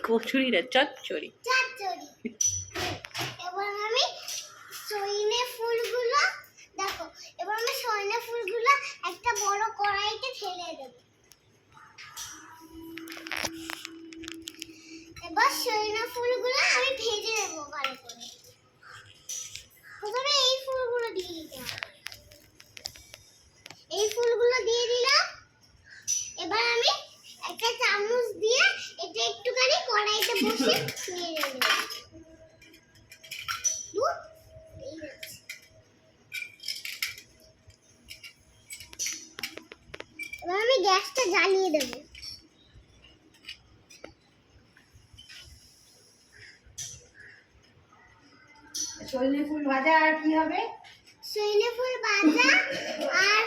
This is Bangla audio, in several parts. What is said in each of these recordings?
কচুরি না, চচ্চড়ি। এবার আমি সইনে ফুলগুলো দেখো, এবার আমি সইনে ফুলগুলো একটা বড় কড়াইতে ঢেলে দেব। এবার সইনে ফুলগুলো আমি ভেজে নেব ভালো করে। প্রথমে এই ফুলগুলো দিয়ে দিতে হবে। এই ফুলগুলো দিয়ে দিলাম। এবার আমি একটা চামচ দিয়ে এটা একটুখানি কড়াইতে বসে নেড়ে নেব। এবার আমি গ্যাসটা জ্বালিয়ে দেব। সজনে ফুল ভাজা আর কি হবে? সজনে ফুল ভাজা আর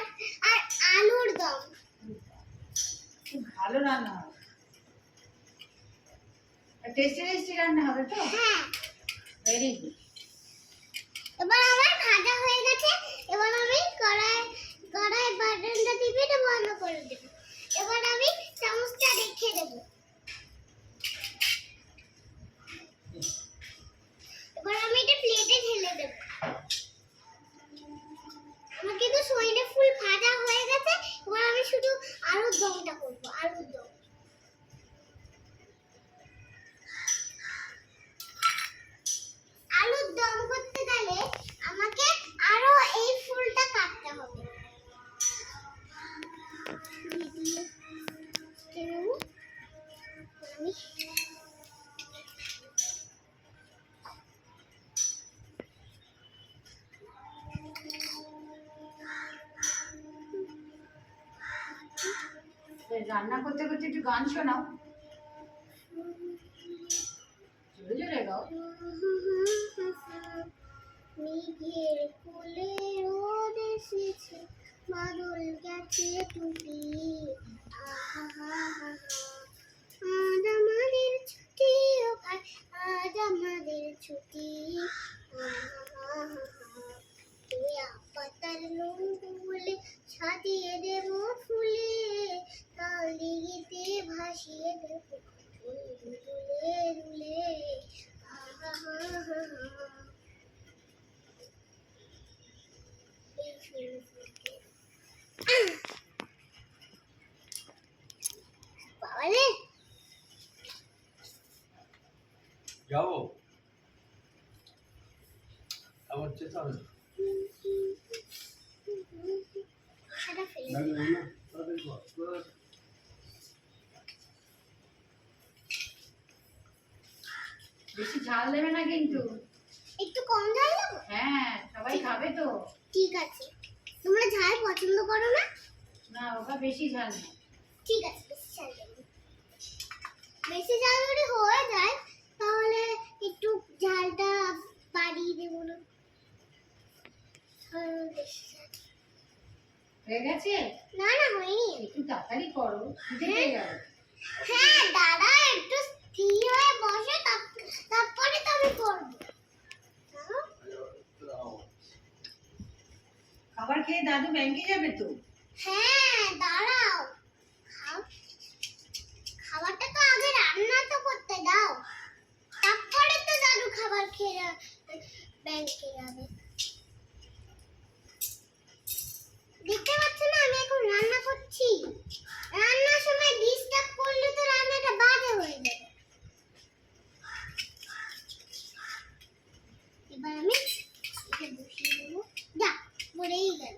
আর আলুর দম। খুব ভালো রান্না হবে, টেস্টি টেস্টি রান্না হবে তো। হ্যাঁ, ভেরি গুড। এবার আমার ভাজা হয়ে গেছে। এবার আমি কড়াই বাটনটা টিপে এটা বন্ধ করে দেব। এবার আমি চামচটা রেখে দেব। এবার আমি এটা প্লেটে ঢেলে দেব। আমার কিন্তু সজনে ফুল ভাজা হয়ে গেছে। এবার আমি শুধু আলুর দমটা করব, আলুর দম। আলুর দম করতে গেলে আমাকে আরো এই ফুলটা কাটতে হবে। রান্না করতে করতে একটু গান শোনাও, জোরে জোরে গাও। মেঘের কোলে রোদ এসেছে, বাদল গেছে টুটি। আজ আমাদের ছুটি, ও ভাই আজ আমাদের ছুটি। পাতার নঙ্গুলে সাজিয়ে দেব ফুলে, তাল দিঘিতে ভাসিয়ে দেব দুলে দুলে। বাবারে যাবো আবার যেতে হবে। সেটা ফেলে না, না, না, তাড়াতাড়ি কর। বেশি ঝাল দেবে না কিন্তু। একটু কম ঝাল দেবো। হ্যাঁ, সবাই খাবে তো। ঠিক আছে, তোমরা ঝাল পছন্দ করো না? না বাবা, বেশি ঝাল না। ঠিক আছে, বেশি ঝাল দেবো। বেশি ঝাল যদি হয়ে যায় তাহলে একটু ঝালটা বাড়িয়ে দেবো না। বেশি ঝাল। হয়ে গেছে? না না, হয়নি। একটু তাড়াতাড়ি করো, খিদে পেয়ে গেল। হ্যাঁ দাদা, একটু স্থির হয়ে বসে তারপরে তো আমি করবো। খাবার খেয়ে দাদু ব্যাংকে যাবে তো। হ্যাঁ দাঁড়াও, খাবারটা তো আগে রান্না তো করতে দাও, তারপরে তো দাদু খাবার খেয়ে ব্যাংকে যাবে। দেখতে পাচ্ছ না আমি এখন রান্না করছি। রান্নার সময় ডিস্টার্ব করলে তো রান্নাটা বাজে হয়ে যাবে। এবার আমি এটা বসিয়ে দেবো। যা, পড়েই গেল।